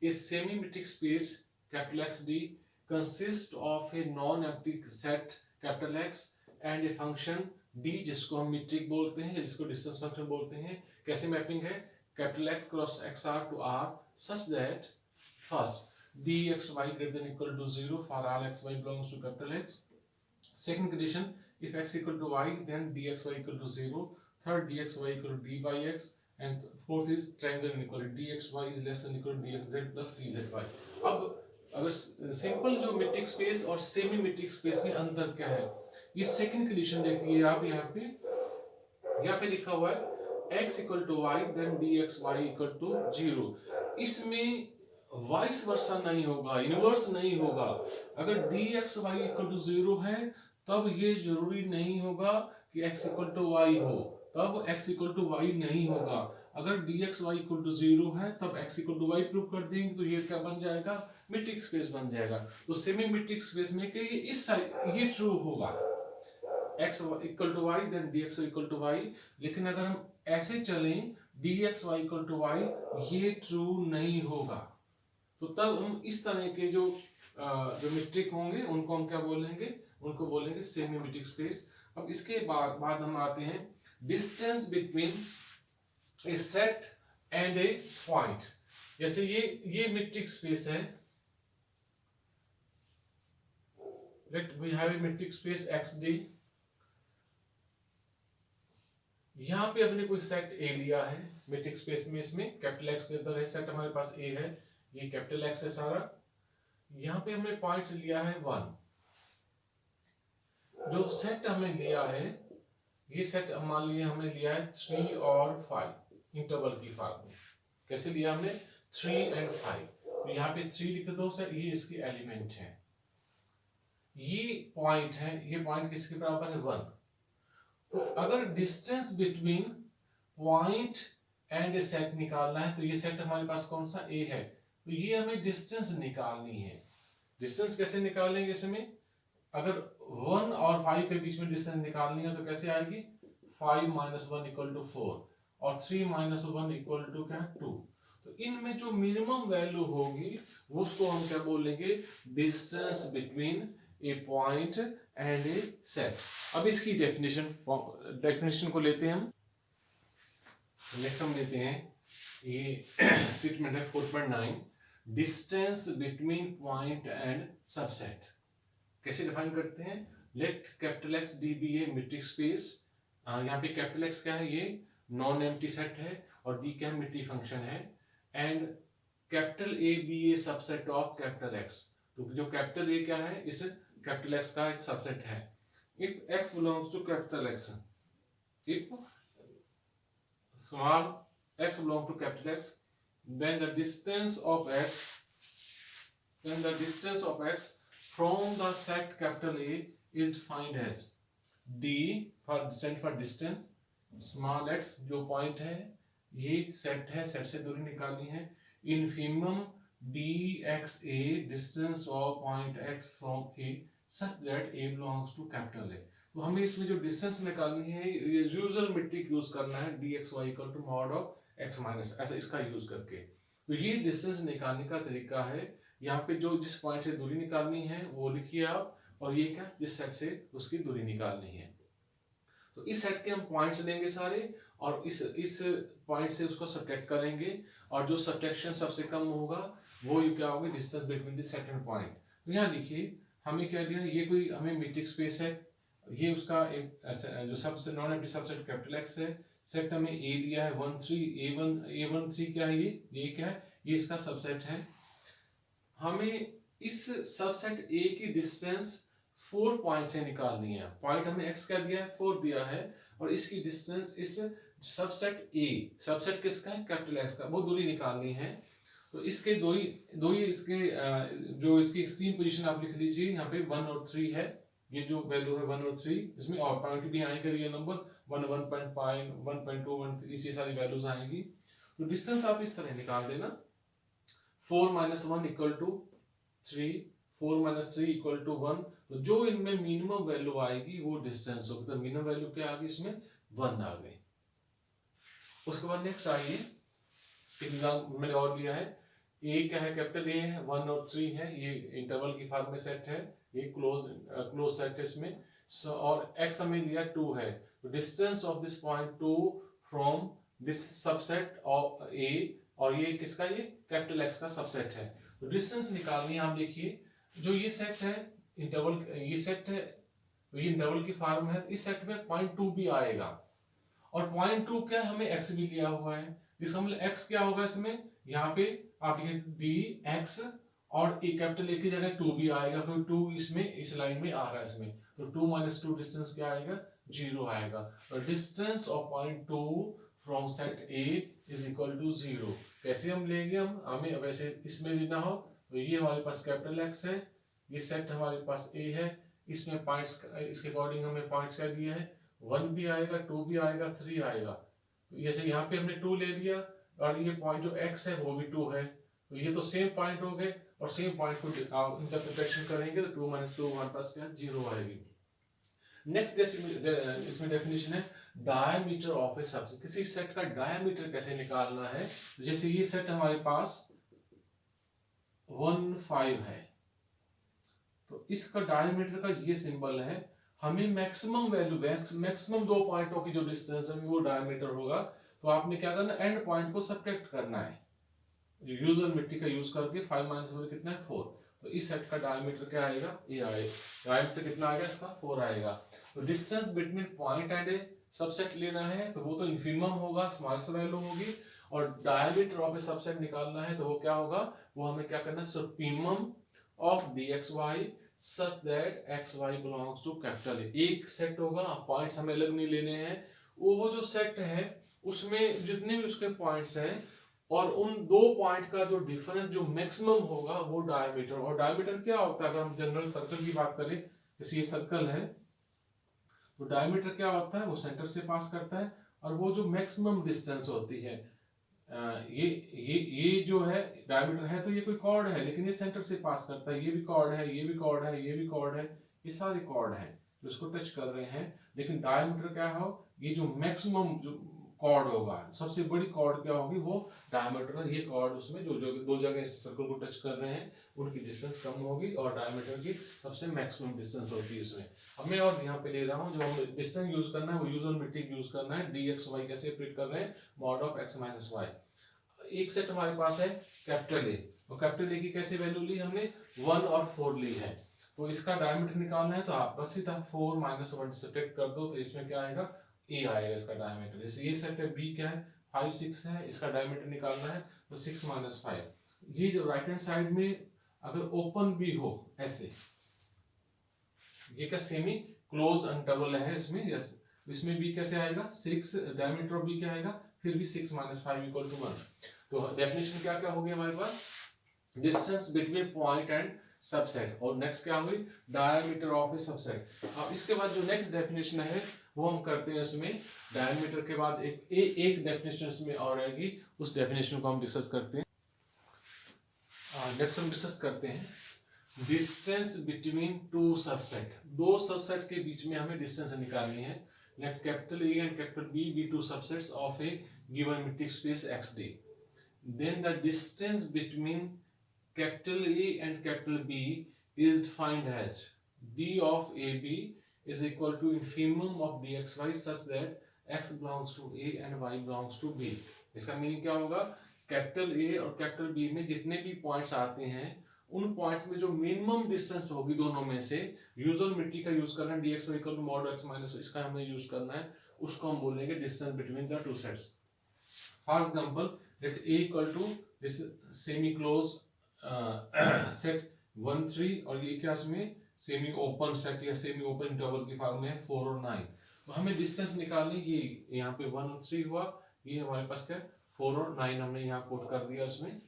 A semi-metric space XD consists of a non-empty set X and a function D जिसको हम metric बोलते हैं, जिसको डिस्टेंस फंक्शन बोलते हैं। कैसे मैपिंग है? X cross XR to R such that first dxy greater than equal to 0 for all xy belongs to X. Second condition, if x equal to y, then dxy equal to 0. Third, dxy equal to dyx. And fourth is triangle inequality, dxy is less than equal to dxz plus dzy. अब अगर simple जो metric space और semi metric space में अंतर क्या है, ये second condition देखिए आप यहाँ पे लिखा हुआ है x equal to y then dxy equal to 0। इसमें वाइस वर्सा नहीं होगा, इनवर्स नहीं होगा। अगर dxy इक्वल टू 0 है तब ये जरूरी नहीं होगा कि x इक्वल टू वाई हो, तब x इक्वल टू वाई नहीं होगा। अगर dxy इक्वल टू 0 है तब x equal to y prove कर देंगे तो ये क्या बन जाएगा? मेट्रिक स्पेस बन जाएगा। तो सेमी मेट्रिक स्पेस में कि इस साइड ये ट्रू होगा, x equal to y then dxy equal to y. लेकिन अगर हम ऐसे चलें dxy इक्वल टू वाई, ये ट्रू नहीं होगा। तो तब हम इस तरह के जो मेट्रिक होंगे उनको हम क्या बोलेंगे? उनको बोलेंगे सेमी मेट्रिक स्पेस। अब इसके बाद हम आते हैं distance between a set and a point. जैसे ये मेट्रिक स्पेस है, let we have a metric space XD। यहां पे हमने कोई सेट A लिया है मेट्रिक स्पेस में, इसमें X के अंदर है सेट हमारे पास A है, ये X है सारा। यहां पे हमने पॉइंट लिया है 1। जो सेट हमें लिया है, ये सेट मान लिया हमने लिया है 3 और 5 इंटरवल की फॉर्म में। कैसे लिया हमने? 3 and 5। तो यहाँ पे 3 लिख दो सर, ये इसके एलिमेंट है। ये पॉइंट है, ये पॉइंट किसके बराबर है? 1। तो अगर distance between point and A set निकालना है तो ये सेट हमारे पास कौन सा? A है। तो ये हमें डिस्टेंस निकालनी है। डिस्टेंस कैसे निकालेंगे? इसमें अगर 1 और 5 के बीच में डिस्टेंस निकालनी है तो कैसे आएगी? 5 - 1 इक्वल टू 4 और 3 - 1 इक्वल टू क्या? 2। तो इनमें जो मिनिमम वैल्यू होगी उसको हम क्या बोलेंगे? Distance between A point and A set. अब इसकी डेफिनेशन को लेते हैं हम। नेक्स्ट हम लेते हैं, ये स्टेटमेंट है 4.9, distance between point and subset. कैसे डिफाइन करते हैं? लेट X D बी ए मेट्रिक स्पेस। यहाँ पे X क्या है? ये नॉन एम्प्टी सेट है और D क्या है? मेट्रिक फंक्शन है। And A be a subset of X। तो जो A क्या है? इस X का एक सबसेट है। If X belongs to X, if small x belongs to X, then the distance of X from the set A is defined as D for distance, small x जो point है, ये set है, set से दूरी निकालनी है, infimum dxa distance of point x from A such that A belongs to A। तो हमें इसमें जो डिस्टेंस निकालनी है, ये यूजुअल मेट्रिक यूज करना है, dxy equal to mod of x minus, ऐसा इसका यूज करके। तो ये डिस्टेंस निकालने का तरीका है। यहाँ पे जो जिस पॉइंट से दूरी निकालनी है वो लिखिए आप, और ये क्या? जिस सेट से उसकी दूरी निकालनी है। तो इस सेट के हम पॉइंट्स लेंगे सारे और इस पॉइंट से उसको सब्ट्रैक्ट करेंगे, और जो सब्ट्रैक्शन सबसे कम होगा वो क्या होगा? Distance between the set and point. तो यहाँ लिखिए हमें क्या दिया? ये कोई हमें मेट्रिक स्पेस है, ये उसका एक जो सबसे नॉन एम्प्टी सबसेट X है। सेट हमें A दिया है 1 3 A1 3 क्या है? ये क्या है? ये इसका सबसेट है। हमें इस सबसेट A की डिस्टेंस 4 पॉइंट से निकालनी है। पॉइंट हमें x क्या दिया है? 4 दिया है, और इसकी डिस्टेंस इस सबसेट A, सबसेट किसका है? X का, वो दूरी निकालनी है। तो इसके दो ही इसके जो इसकी एक्सट्रीम पोजीशन आप लिख लीजिए, यहाँ पे 1 और 3 है। ये जो वैल्यू है 1 और 3, इसमें और पॉइंट भी आएंगे, रियल नंबर 1 1.5 1.2 1 ये सारी वैल्यूज आएंगी। तो डिस्टेंस आप इस तरह निकाल देना, 4 - 1 इक्वल टू 3, 4 - 3 इक्वल टू 1। तो जो इनमें मिनिमम वैल्यू आएगी वो डिस्टेंस होगी। तो मिनिमम वैल्यू क्या आ गई? इसमें 1 आ गई। उसके बाद नेक्स्ट आइए, एग्जाम मैंने और लिया है ए क्या है, कैपिटल ए है, 1 और 3 है, ये इंटरवल की फॉर्म में सेट है, ये क्लोज सेट है इसमें। और x हमें दिया 2 है, तो distance of this point 2 from this subset of A, और ये किसका, ये कैपिटल X का सबसेट है। तो डिस्टेंस निकालनी है। आप देखिए जो ये सेट है इंटरवल, ये सेट है, तो ये इंटरवल की फॉर्म है, इस सेट में पॉइंट 2 भी आएगा, और पॉइंट 2 क्या है, हमें x भी लिया हुआ है, इसका मतलब x क्या होगा इसमें, यहाँ पे आप ये डी एक्स, और ए कैपिटल ए की जगह 2 भी आएगा, क्योंकि 2 इसमें इस लाइन में आ रहा है इसमें, तो 2 माइनस 2 डिस्टेंस क्या आएगा, 0 आएगा। और distance of point 2 from set a is equal to 0। कैसे हम लेंगे, हम हमें वैसे इसमें लेना हो तो ये हमारे पास कैपिटल एक्स है, ये सेट हमारे पास ए है, इसमें पॉइंट्स इसके अकॉर्डिंग हमें पॉइंट्स क्या दिया है, 1 भी आएगा, 2 भी आएगा, 3 आएगा। तो जैसे यहाँ पे हमने 2 ले लिया, और ये पॉइंट जो x है वो भी 2 है, तो ये तो सेम पॉइंट हो गए, और सेम पॉइंट को इनका सब्ट्रैक्शन करेंगे तो 2 माइनस 2 हमारे पास क्या, 0 आएगी। नेक्स्ट इसमें डेफिनेशन है डायमीटर ऑफ ए सबसेट। किसी सेट का डायमीटर कैसे निकालना है, तो जैसे ये सेट हमारे पास 1 5 है, तो इसका डायमीटर का ये सिंबल है, हमें मैक्सिमम वैल्यू, मैक्सिमम 2 पॉइंटों की जो डिस्टेंस है वो डायमीटर होगा, तो आपने क्या करना, एंड पॉइंट को सब्ट्रैक्ट करना है, यूजुअल मिट्टी का यूज करके। 5 माइनस 4 कितना है, 4, तो इस सेट का डायमीटर क्या आएगा, ये आएगा, डायमीटर कितना आएगा इसका, 4 आएगा। तो distance between point and A subset लेना है, तो वो तो इन्फिमम होगा, स्मॉलेस्ट वैल्यू होगी, और डायमीटर ऑफ ए सबसेट निकालना है, तो वो क्या होगा, वो हमें क्या करना है, supremum of dxy such that xy belongs to capital A. एक सेट होगा, पॉइंट्स हमें अलग नहीं लेने हैं, वो जो सेट है उसमें जितने भी उसके पॉइंट्स हैं, और उन 2 पॉइंट का जो डिफरेंस जो मैक्सिमम होगा वो डायमीटर। और डायमीटर क्या होता है, अगर हम जनरल सर्कल की बात करें, जैसे ये सर्कल है, तो डायमीटर क्या होता है, वो सेंटर से पास करता है, और वो जो मैक्सिमम डिस्टेंस होती है, ये जो है डायमीटर है, तो ये कोई कॉर्ड है, लेकिन ये सेंटर से पास करता है, ये भी कॉर्ड है, ये भी कॉर्ड है, ये भी कॉर्ड है, ये सारे कॉर्ड है जो इसको टच कर रहे हैं। लेकिन डायमीटर क्या हो, ये जो मैक्सिमम जो कॉर्ड होगा, सबसे बड़ी कॉर्ड क्या होगी, वो डायमीटर है। ये कॉर्ड उसमें जो जो 2 जगह इस सर्कल को टच कर रहे हैं उनकी डिस्टेंस कम होगी, और डायमीटर की सबसे मैक्सिमम डिस्टेंस होती है इसमें। अब मैं और यहाँ पे ले रहा हूँ, जो हमें डिस्टेंस यूज करना है वो यूजुअल मेट्रिक यूज करना है, dxy कैसे प्रिंट कर रहे हैं, mod of x minus y. एक सेट हमारे पास है कैपिटल ए, तो कैपिटल ए की कैसे वैल्यू ली हमने, 1 और 4 ली है, तो इसका डायमीटर निकालना है, तो आप बस सीधा 4 माइनस 1 सब्ट्रैक्ट कर दो, तो इसमें क्या आएगा, ए आएगा इसका डायमीटर। जैसे ये सेट है बी क्या है, 5 6 है, इसका डायमीटर निकालना है, तो 6 माइनस 5। ये जो राइट हैंड साइड में अगर ओपन भी हो ऐसे, ये क्या सेमी क्लोज इंटरवल है इसमें, यस, इसमें बी कैसे आएगा, 6, डायमीटर ऑफ बी क्या आएगा, फिर भी 6 माइनस 5 इक्वल टू 1। तो डेफिनेशन क्या क्या होगी हमारे पास, distance between point and subset, और नेक्स्ट क्या हुई, डायमीटर ऑफ ए सबसेट। अब इसके बाद जो नेक्स्ट डेफिनेशन है वो हम करते हैं, इसमें डायमीटर के बाद एक डेफिनेशन इसमें और आएगी, उस डेफिनेशन को हम डिस्कस करते हैं। नेक्स्ट हम डिस्कस करते हैं डिस्टेंस बिटवीन 2 सबसेट। 2 सबसेट के बीच में हमें डिस्टेंस निकालनी है। Let capital a and capital b be 2 subsets of a given metric space XD. Then the distance between capital A and capital B is defined as d of AB is equal to infimum of dxy such that x belongs to A and y belongs to B. इसका meaning क्या होगा, capital A और capital B में जितने भी points आते हैं, उन पॉइंट्स में जो मिनिमम डिस्टेंस होगी दोनों में से, यूजुअल मिट्टी का यूज करना है, dxy equal to mod x minus, इसका हमने यूज करना है, उसको हम बोलेंगे distance between the 2 sets. For example let A equal to this semi close set 1 3, और ये क्या इसमें सेमी ओपन सेट या सेमी ओपन इंटरवल की फॉर्म में है 4 और 9। तो हमें डिस्टेंस निकालनी, ये यहाँ पे 1 और 3 हुआ, ये हमारे पास क्या 4 और 9 हमने यहाँ कोट कर दिया। इसमें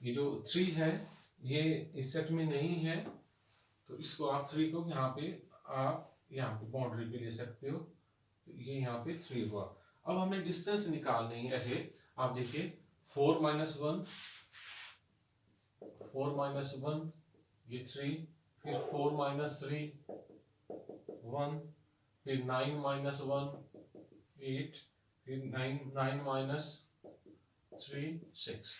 ये जो 3 है ये इस सेट में नहीं है, तो इसको आप 3 को यहाँ पे आप यहाँ पे बाउंड्री पे ले सकते हो, तो ये यहाँ पे 3 हुआ। अब हमें डिस्टेंस निकालनी है, ऐसे आप देखिए 4 माइनस 1, 4 माइनस 1 ये 3, फिर 4 माइनस 3 1, फिर 9 माइनस 1 8, फिर 9 माइनस 3 6।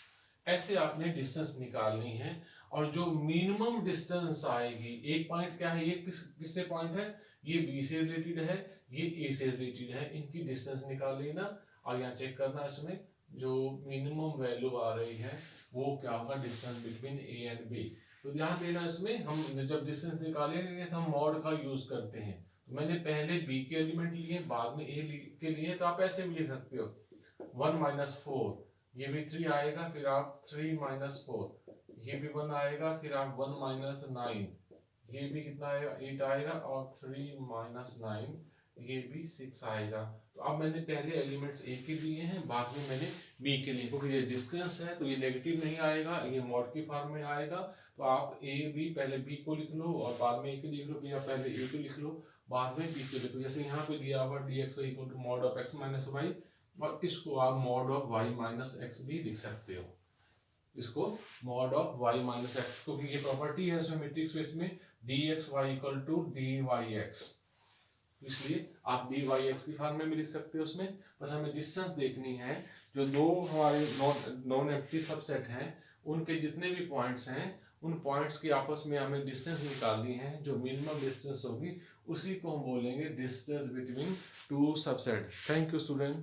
ऐसे आपने डिस्टेंस निकालनी है। और जो मिनिमम डिस्टेंस आएगी, एक पॉइंट क्या है, ये किससे पॉइंट है, ये बी से रिलेटेड है, ये ए से रिलेटेड है, इनकी डिस्टेंस निकाल लेना और यहाँ चेक करना इसमें जो मिनिमम वैल्यू आ रही है वो क्या होगा, distance between a and b. तो ध्यान देना इसमें, हम जब डिस्टेंस निकालेंगे तो हम मॉड का यूज करते हैं। तो मैंने पहले बी के एलिमेंट लिए, बाद में ए के लिए, तो आप ऐसे भी लिख सकते हो 1 - 4, ये भी 3 आएगा, फिर आप 3 - 4, ये भी 1 आएगा, फिर आप 1 - 9, ये भी कितना आएगा, 8 आएगा, और 3 - 9 ये भी 6 आएगा। तो अब मैंने पहले एलिमेंट्स ए के लिए हैं, बाद में मैंने बी के लिए, क्योंकि ये डिस्टेंस है तो ये नेगेटिव नहीं आएगा, ये मॉड की फॉर्म में आएगा। तो आप ए बी, पहले बी को लिख लो और बाद में ए को लिख लो, या पहले ए को लिख लो बाद में बी को लिख लो। जैसे यहाँ पे दिया हुआ dx equal to mod of x minus y, और इसको आप mod of y minus x भी लिख सकते हो, इसको mod of y minus x, क्योंकि ये प्रॉपर्टी है इसमें मेट्रिक स्पेस में dxy इक्वल टू dyx, इसलिए आप dyx की फॉर्म में भी लिख सकते हो उसमें। बस हमें डिस्टेंस देखनी है, जो दो हमारे नॉन एम्प्टी सबसेट हैं उनके जितने भी पॉइंट्स हैं, उन पॉइंट्स की आपस में हमें डिस्टेंस निकालनी है, जो मिनिमम डिस्टेंस होगी उसी को हम बोलेंगे distance between two subset. Thank you student.